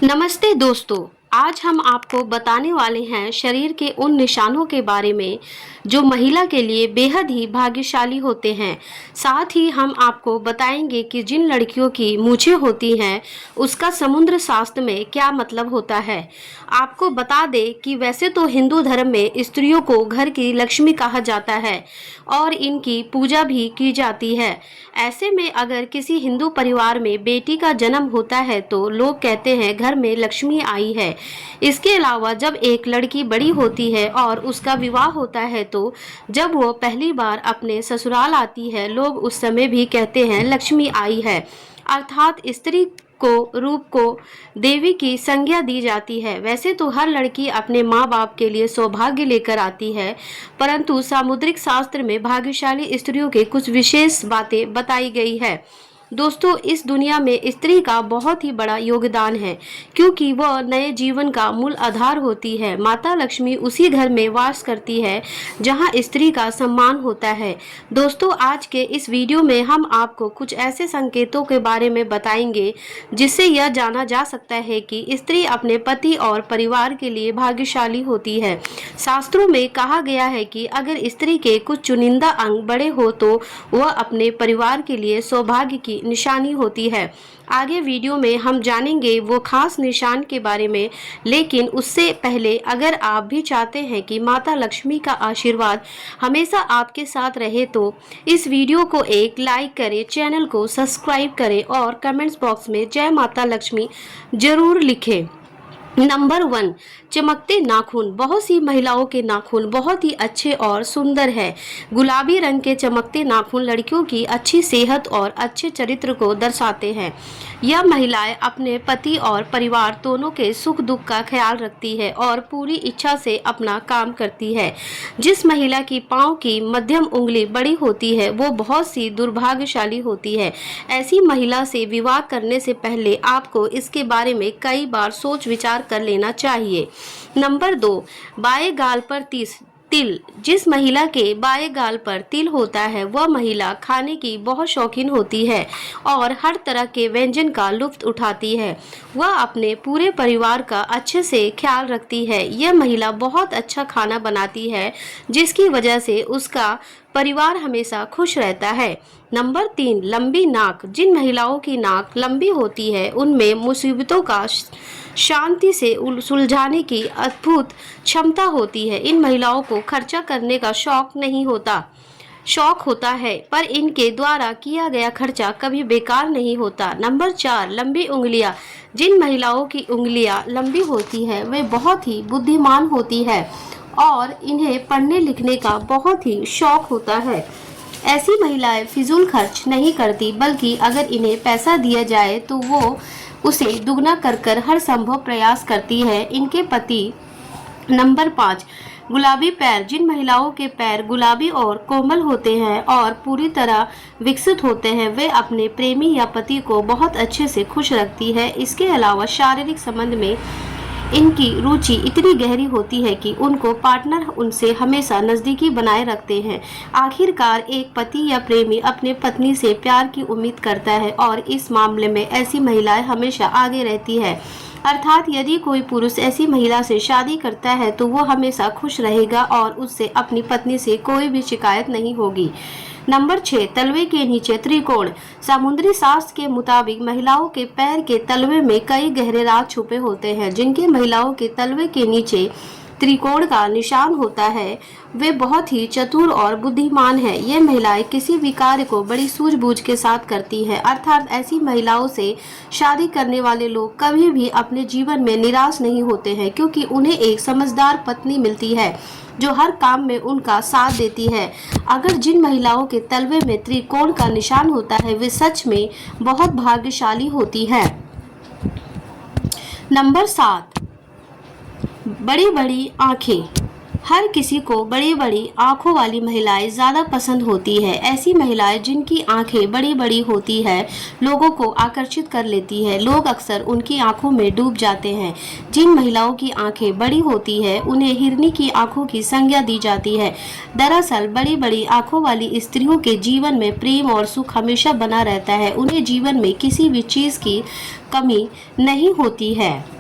नमस्ते दोस्तों। आज हम आपको बताने वाले हैं शरीर के उन निशानों के बारे में जो महिला के लिए बेहद ही भाग्यशाली होते हैं। साथ ही हम आपको बताएंगे कि जिन लड़कियों की मूछें होती हैं उसका समुद्र शास्त्र में क्या मतलब होता है। आपको बता दें कि वैसे तो हिंदू धर्म में स्त्रियों को घर की लक्ष्मी कहा जाता है और इनकी पूजा भी की जाती है। ऐसे में अगर किसी हिंदू परिवार में बेटी का जन्म होता है तो लोग कहते हैं घर में लक्ष्मी आई है। इसके अलावा जब एक लड़की बड़ी होती है और उसका विवाह होता है तो जब वो पहली बार अपने ससुराल आती है लोग उस समय भी कहते हैं लक्ष्मी आई है। अर्थात स्त्री को रूप को देवी की संज्ञा दी जाती है। वैसे तो हर लड़की अपने माँ बाप के लिए सौभाग्य लेकर आती है, परंतु सामुद्रिक शास्त्र में भाग्यशाली स्त्रियों के कुछ विशेष बातें बताई गई है। दोस्तों, इस दुनिया में स्त्री का बहुत ही बड़ा योगदान है क्योंकि वह नए जीवन का मूल आधार होती है। माता लक्ष्मी उसी घर में वास करती है जहां स्त्री का सम्मान होता है। दोस्तों, आज के इस वीडियो में हम आपको कुछ ऐसे संकेतों के बारे में बताएंगे जिससे यह जाना जा सकता है कि स्त्री अपने पति और परिवार के लिए भाग्यशाली होती है। शास्त्रों में कहा गया है कि अगर स्त्री के कुछ चुनिंदा अंग बड़े हो तो वह अपने परिवार के लिए सौभाग्य की निशानी होती है। आगे वीडियो में हम जानेंगे वो खास निशान के बारे में, लेकिन उससे पहले अगर आप भी चाहते हैं कि माता लक्ष्मी का आशीर्वाद हमेशा आपके साथ रहे तो इस वीडियो को एक लाइक करें, चैनल को सब्सक्राइब करें और कमेंट्स बॉक्स में जय माता लक्ष्मी जरूर लिखें। नंबर 1, चमकते नाखून। बहुत सी महिलाओं के नाखून बहुत ही अच्छे और सुंदर है। गुलाबी रंग के चमकते नाखून लड़कियों की अच्छी सेहत और अच्छे चरित्र को दर्शाते हैं। यह महिलाएं अपने पति और परिवार दोनों के सुख दुख का ख्याल रखती है और पूरी इच्छा से अपना काम करती है। जिस महिला की पांव की मध्यम उंगली बड़ी होती है वो बहुत सी दुर्भाग्यशाली होती है। ऐसी महिला से विवाह करने से पहले आपको इसके बारे में कई बार सोच विचार कर लेना चाहिए। नंबर 2, बाएं गाल पर तिल। जिस महिला के बाएं गाल पर तिल होता है वह महिला खाने की बहुत शौकीन होती है और हर तरह के व्यंजन का लुत्फ उठाती है। वह अपने पूरे परिवार का अच्छे से ख्याल रखती है। यह महिला बहुत अच्छा खाना बनाती है जिसकी वजह से उसका परिवार हमेशा खुश रहता है। नंबर 3, लंबी नाक। जिन महिलाओं की नाक लंबी होती है उनमें मुसीबतों का शांति से सुलझाने की अद्भुत क्षमता होती है। इन महिलाओं को खर्चा करने का शौक होता है पर इनके द्वारा किया गया खर्चा कभी बेकार नहीं होता। नंबर 4, लंबी उंगलियां। जिन महिलाओं की उंगलियां लंबी होती है वे बहुत ही बुद्धिमान होती है और इन्हें पढ़ने लिखने का बहुत ही शौक होता है। ऐसी महिलाएं फिजूल खर्च नहीं करती बल्कि अगर इन्हें पैसा दिया जाए तो वो उसे दुगना कर हर संभव प्रयास करती है। इनके पति। नंबर 5, गुलाबी पैर। जिन महिलाओं के पैर गुलाबी और कोमल होते हैं और पूरी तरह विकसित होते हैं वे अपने प्रेमी या पति को बहुत अच्छे से खुश रखती है। इसके अलावा शारीरिक संबंध में इनकी रुचि इतनी गहरी होती है कि उनको पार्टनर उनसे हमेशा नजदीकी बनाए रखते हैं। आखिरकार एक पति या प्रेमी अपने पत्नी से प्यार की उम्मीद करता है और इस मामले में ऐसी महिलाएं हमेशा आगे रहती है। अर्थात यदि कोई पुरुष ऐसी महिला से शादी करता है तो वो हमेशा खुश रहेगा और उससे अपनी पत्नी से कोई भी शिकायत नहीं होगी। नंबर 6, तलवे के नीचे त्रिकोण। समुद्री शास्त्र के मुताबिक महिलाओं के पैर के तलवे में कई गहरे राज छुपे होते हैं। जिनके महिलाओं के तलवे के नीचे त्रिकोण का निशान होता है वे बहुत ही चतुर और बुद्धिमान है। ये महिलाएं किसी भी कार्य को बड़ी सूझबूझ के साथ करती हैं। अर्थात ऐसी महिलाओं से शादी करने वाले लोग कभी भी अपने जीवन में निराश नहीं होते हैं क्योंकि उन्हें एक समझदार पत्नी मिलती है जो हर काम में उनका साथ देती है। अगर जिन महिलाओं के तलवे में त्रिकोण का निशान होता है वे सच में बहुत भाग्यशाली होती है। नंबर 7, बड़ी बड़ी आंखें। हर किसी को बड़ी बड़ी आंखों वाली महिलाएं ज़्यादा पसंद होती है। ऐसी महिलाएं जिनकी आंखें बड़ी बड़ी होती है लोगों को आकर्षित कर लेती है। लोग अक्सर उनकी आंखों में डूब जाते हैं। जिन महिलाओं की आंखें बड़ी होती है उन्हें हिरनी की आंखों की संज्ञा दी जाती है। दरअसल बड़ी बड़ी आंखों वाली स्त्रियों के जीवन में प्रेम और सुख हमेशा बना रहता है। उन्हें जीवन में किसी भी चीज़ की कमी नहीं होती है।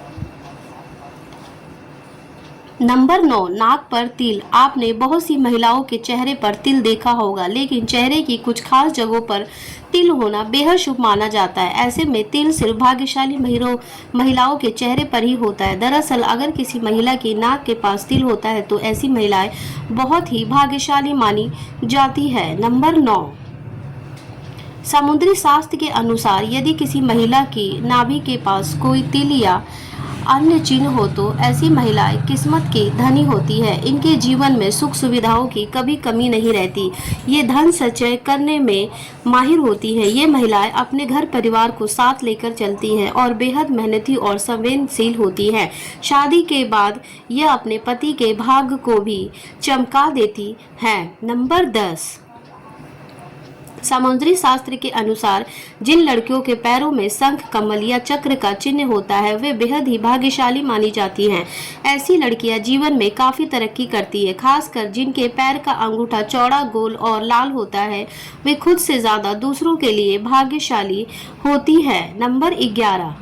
नंबर 9, नाक पर तिल। आपने बहुत सी महिलाओं के चेहरे पर तिल देखा होगा, लेकिन चेहरे की कुछ खास जगहों पर तिल होना बेहद शुभ माना जाता है। ऐसे में तिल सिर्फ भाग्यशाली महिलाओं के चेहरे पर ही होता है। दरअसल अगर किसी महिला की नाक के पास तिल होता है तो ऐसी महिलाएं बहुत ही भाग्यशाली मानी जाती है। नंबर 9, समुद्री शास्त्र के अनुसार यदि किसी महिला की नाभि के पास कोई तिल या अन्य चिन्ह हो तो ऐसी महिलाएं किस्मत की धनी होती है। इनके जीवन में सुख सुविधाओं की कभी कमी नहीं रहती। ये धन संचय करने में माहिर होती है। ये महिलाएं अपने घर परिवार को साथ लेकर चलती हैं और बेहद मेहनती और संवेदनशील होती हैं। शादी के बाद यह अपने पति के भाग्य को भी चमका देती हैं। नंबर 10, समुद्री शास्त्र के अनुसार जिन लड़कियों के पैरों में शंख, कमल या चक्र का चिन्ह होता है वे बेहद ही भाग्यशाली मानी जाती हैं। ऐसी लड़कियां जीवन में काफी तरक्की करती है। खासकर जिनके पैर का अंगूठा चौड़ा, गोल और लाल होता है वे खुद से ज्यादा दूसरों के लिए भाग्यशाली होती है। नंबर 11,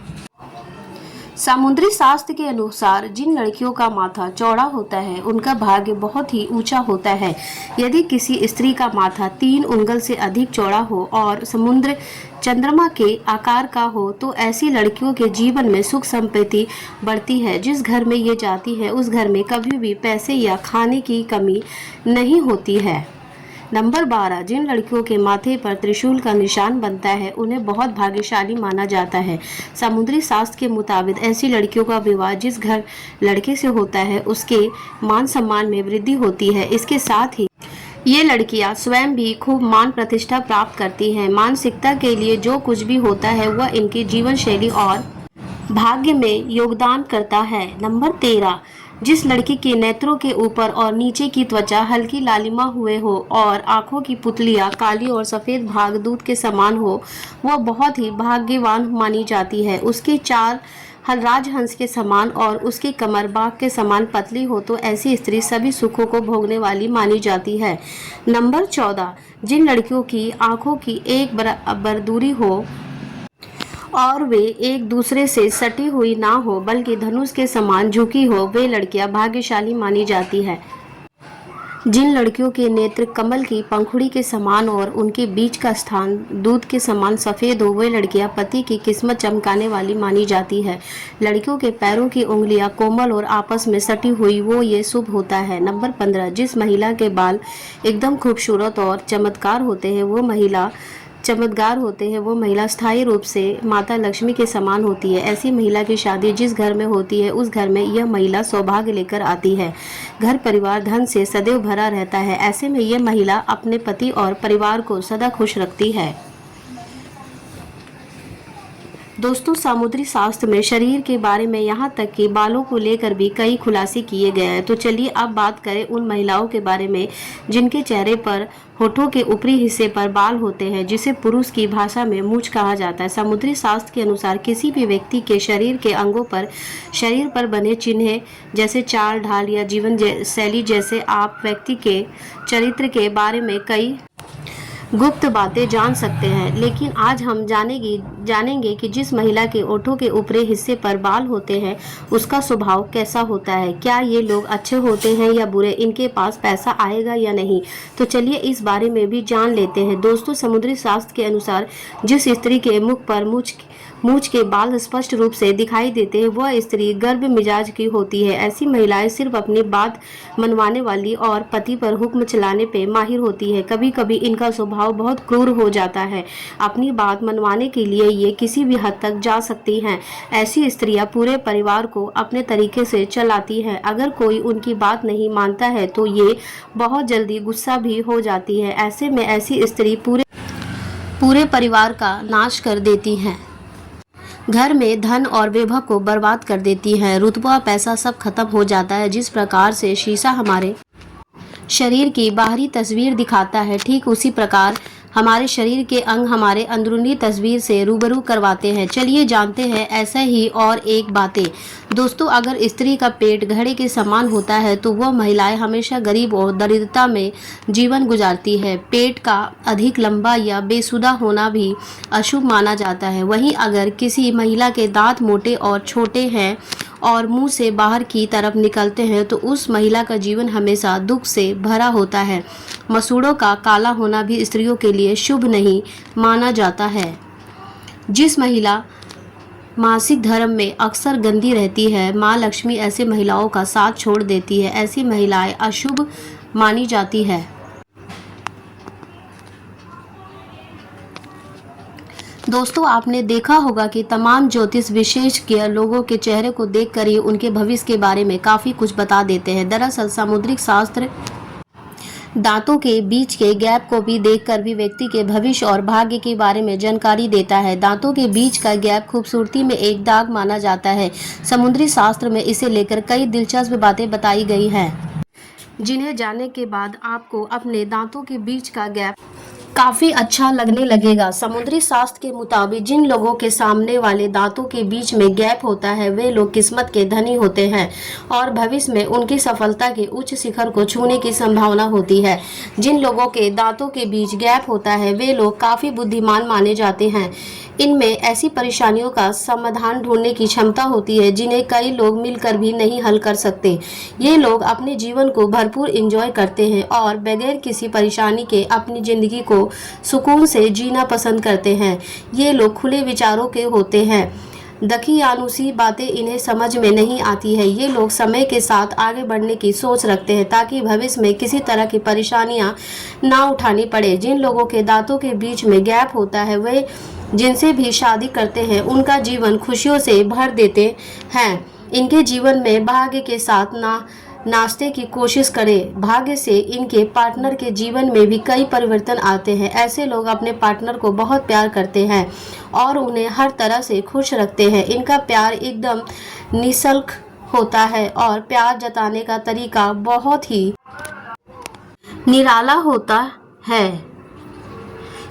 समुद्री शास्त्र के अनुसार जिन लड़कियों का माथा चौड़ा होता है उनका भाग्य बहुत ही ऊंचा होता है। यदि किसी स्त्री का माथा 3 उंगल से अधिक चौड़ा हो और समुद्र चंद्रमा के आकार का हो तो ऐसी लड़कियों के जीवन में सुख संपत्ति बढ़ती है। जिस घर में ये जाती है उस घर में कभी भी पैसे या खाने की कमी नहीं होती है। नंबर 12, जिन लड़कियों के माथे पर त्रिशूल का निशान बनता है उन्हें बहुत भाग्यशाली माना जाता है। समुद्री शास्त्र के मुताबिक ऐसी लड़कियों का विवाह जिस घर लड़के से होता है उसके मान सम्मान में वृद्धि होती है। इसके साथ ही ये लड़कियां स्वयं भी खूब मान प्रतिष्ठा प्राप्त करती हैं। मानसिकता के लिए जो कुछ भी होता है वह इनकी जीवन शैली और भाग्य में योगदान करता है। नंबर 13, जिस लड़की के नेत्रों के ऊपर और नीचे की त्वचा हल्की लालिमा हुए हो और आंखों की पुतलियां काली और सफेद भाग दूध के समान हो वह बहुत ही भाग्यवान मानी जाती है। उसके चाल राजहंस के समान और उसकी कमर बाघ के समान पतली हो तो ऐसी स्त्री सभी सुखों को भोगने वाली मानी जाती है। नंबर 14, जिन लड़कियों की आंखों की एक बराबर दूरी हो और वे एक दूसरे से सटी हुई ना हो बल्कि धनुष के समान झुकी हो वे लड़कियां भाग्यशाली मानी जाती है। जिन लड़कियों के नेत्र कमल की पंखुड़ी के समान और उनके बीच का स्थान दूध के समान सफ़ेद हो वे लड़कियां पति की किस्मत चमकाने वाली मानी जाती है। लड़कियों के पैरों की उंगलियां कोमल और आपस में सटी हुई वो ये शुभ होता है। नंबर 15, जिस महिला के बाल एकदम खूबसूरत और चमत्कार होते हैं वो महिला स्थायी रूप से माता लक्ष्मी के समान होती है। ऐसी महिला की शादी जिस घर में होती है उस घर में यह महिला सौभाग्य लेकर आती है। घर परिवार धन से सदैव भरा रहता है। ऐसे में यह महिला अपने पति और परिवार को सदा खुश रखती है। दोस्तों, समुद्री शास्त्र में शरीर के बारे में यहाँ तक कि बालों को लेकर भी कई खुलासे किए गए हैं। तो चलिए अब बात करें उन महिलाओं के बारे में जिनके चेहरे पर होठों के ऊपरी हिस्से पर बाल होते हैं जिसे पुरुष की भाषा में मूंछ कहा जाता है। समुद्री शास्त्र के अनुसार किसी भी व्यक्ति के शरीर के अंगों पर शरीर पर बने चिन्ह जैसे चाल ढाल या जीवन शैली जैसे आप व्यक्ति के चरित्र के बारे में कई गुप्त बातें जान सकते हैं। लेकिन आज हम जानेंगे कि जिस महिला के ओठों के ऊपरी हिस्से पर बाल होते हैं उसका स्वभाव कैसा होता है। क्या ये लोग अच्छे होते हैं या बुरे, इनके पास पैसा आएगा या नहीं। तो चलिए इस बारे में भी जान लेते हैं। दोस्तों, समुद्री शास्त्र के अनुसार जिस स्त्री के मुख पर मूंछ के बाल स्पष्ट रूप से दिखाई देते हैं वह स्त्री गर्भ मिजाज की होती है। ऐसी महिलाएं सिर्फ अपनी बात मनवाने वाली और पति पर हुक्म चलाने पे माहिर होती है। कभी कभी इनका स्वभाव बहुत क्रूर हो जाता है। अपनी बात मनवाने के लिए ये किसी भी हद तक जा सकती हैं। ऐसी स्त्रियां पूरे परिवार को अपने तरीके से चलाती हैं। अगर कोई उनकी बात नहीं मानता है तो ये बहुत जल्दी गुस्सा भी हो जाती है। ऐसे में ऐसी स्त्री पूरे परिवार का नाश कर देती हैं। घर में धन और वैभव को बर्बाद कर देती है। रुतबा पैसा सब खत्म हो जाता है। जिस प्रकार से शीशा हमारे शरीर की बाहरी तस्वीर दिखाता है, ठीक उसी प्रकार हमारे शरीर के अंग हमारे अंदरूनी तस्वीर से रूबरू करवाते हैं। चलिए जानते हैं ऐसा ही और एक बातें। दोस्तों, अगर स्त्री का पेट घड़े के समान होता है तो वह महिलाएं हमेशा गरीब और दरिद्रता में जीवन गुजारती है। पेट का अधिक लंबा या बेसुधा होना भी अशुभ माना जाता है। वहीं अगर किसी महिला के दांत मोटे और छोटे हैं और मुंह से बाहर की तरफ निकलते हैं तो उस महिला का जीवन हमेशा दुख से भरा होता है। मसूड़ों का काला होना भी स्त्रियों के लिए शुभ नहीं माना जाता है। जिस महिला मासिक धर्म में अक्सर गंदी रहती है, माँ लक्ष्मी ऐसे महिलाओं का साथ छोड़ देती है। ऐसी महिलाएं अशुभ मानी जाती है। दोस्तों, आपने देखा होगा कि तमाम ज्योतिष विशेषज्ञ लोगों के चेहरे को देखकर ही उनके भविष्य के बारे में काफ़ी कुछ बता देते हैं। दरअसल सामुद्रिक शास्त्र दांतों के बीच के गैप को भी देखकर भी व्यक्ति के भविष्य और भाग्य के बारे में जानकारी देता है। दांतों के बीच का गैप खूबसूरती में एक दाग माना जाता है। समुद्री शास्त्र में इसे लेकर कई दिलचस्प बातें बताई गई हैं, जिन्हें जानने के बाद आपको अपने दांतों के बीच का गैप काफ़ी अच्छा लगने लगेगा। समुद्री शास्त्र के मुताबिक जिन लोगों के सामने वाले दांतों के बीच में गैप होता है वे लोग किस्मत के धनी होते हैं और भविष्य में उनकी सफलता के उच्च शिखर को छूने की संभावना होती है। जिन लोगों के दांतों के बीच गैप होता है वे लोग काफ़ी बुद्धिमान माने जाते हैं। इनमें ऐसी परेशानियों का समाधान ढूंढने की क्षमता होती है जिन्हें कई लोग मिलकर भी नहीं हल कर सकते। ये लोग अपने जीवन को भरपूर एंजॉय करते हैं और बगैर किसी परेशानी के अपनी ज़िंदगी को सुकून से जीना पसंद करते हैं। ये लोग खुले विचारों के होते हैं। दकियानुसी बातें इन्हें समझ में नहीं आती है। ये लोग समय के साथ आगे बढ़ने की सोच रखते हैं ताकि भविष्य में किसी तरह की परेशानियां ना उठानी पड़े। जिन लोगों के दांतों के बीच में गैप होता है वे जिनसे भी शादी करते हैं उनका जीवन खुशियों से भर देते हैं। इनके जीवन में भाग्य के साथ नाचते की कोशिश करें। भाग्य से इनके पार्टनर के जीवन में भी कई परिवर्तन आते हैं। ऐसे लोग अपने पार्टनर को बहुत प्यार करते हैं और उन्हें हर तरह से खुश रखते हैं। इनका प्यार एकदम निःशुल्क होता है और प्यार जताने का तरीका बहुत ही निराला होता है।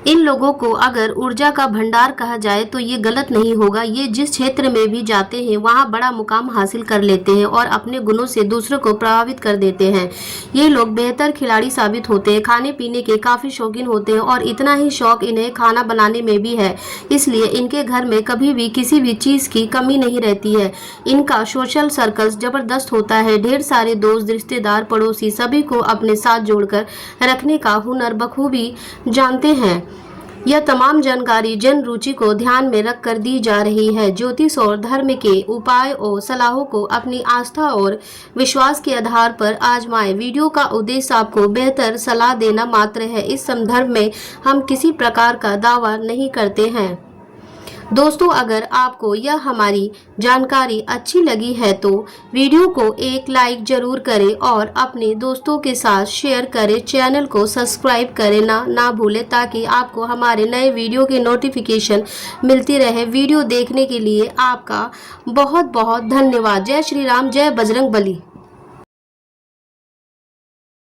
इन लोगों को अगर ऊर्जा का भंडार कहा जाए तो ये गलत नहीं होगा। ये जिस क्षेत्र में भी जाते हैं वहाँ बड़ा मुकाम हासिल कर लेते हैं और अपने गुणों से दूसरों को प्रभावित कर देते हैं। ये लोग बेहतर खिलाड़ी साबित होते हैं। खाने पीने के काफ़ी शौकीन होते हैं और इतना ही शौक इन्हें खाना बनाने में भी है, इसलिए इनके घर में कभी भी किसी भी चीज़ की कमी नहीं रहती है। इनका सोशल सर्कल ज़बरदस्त होता है। ढेर सारे दोस्त, रिश्तेदार, पड़ोसी सभी को अपने साथ जोड़कर रखने का हुनर बखूबी जानते हैं। यह तमाम जानकारी जन रुचि को ध्यान में रखकर दी जा रही है। ज्योतिष और धर्म के उपाय और सलाहों को अपनी आस्था और विश्वास के आधार पर आजमाएं। वीडियो का उद्देश्य आपको बेहतर सलाह देना मात्र है। इस संदर्भ में हम किसी प्रकार का दावा नहीं करते हैं। दोस्तों, अगर आपको यह हमारी जानकारी अच्छी लगी है तो वीडियो को एक लाइक जरूर करें और अपने दोस्तों के साथ शेयर करें। चैनल को सब्सक्राइब करें ना भूलें ताकि आपको हमारे नए वीडियो की नोटिफिकेशन मिलती रहे। वीडियो देखने के लिए आपका बहुत बहुत धन्यवाद। जय श्री राम, जय बजरंग बली।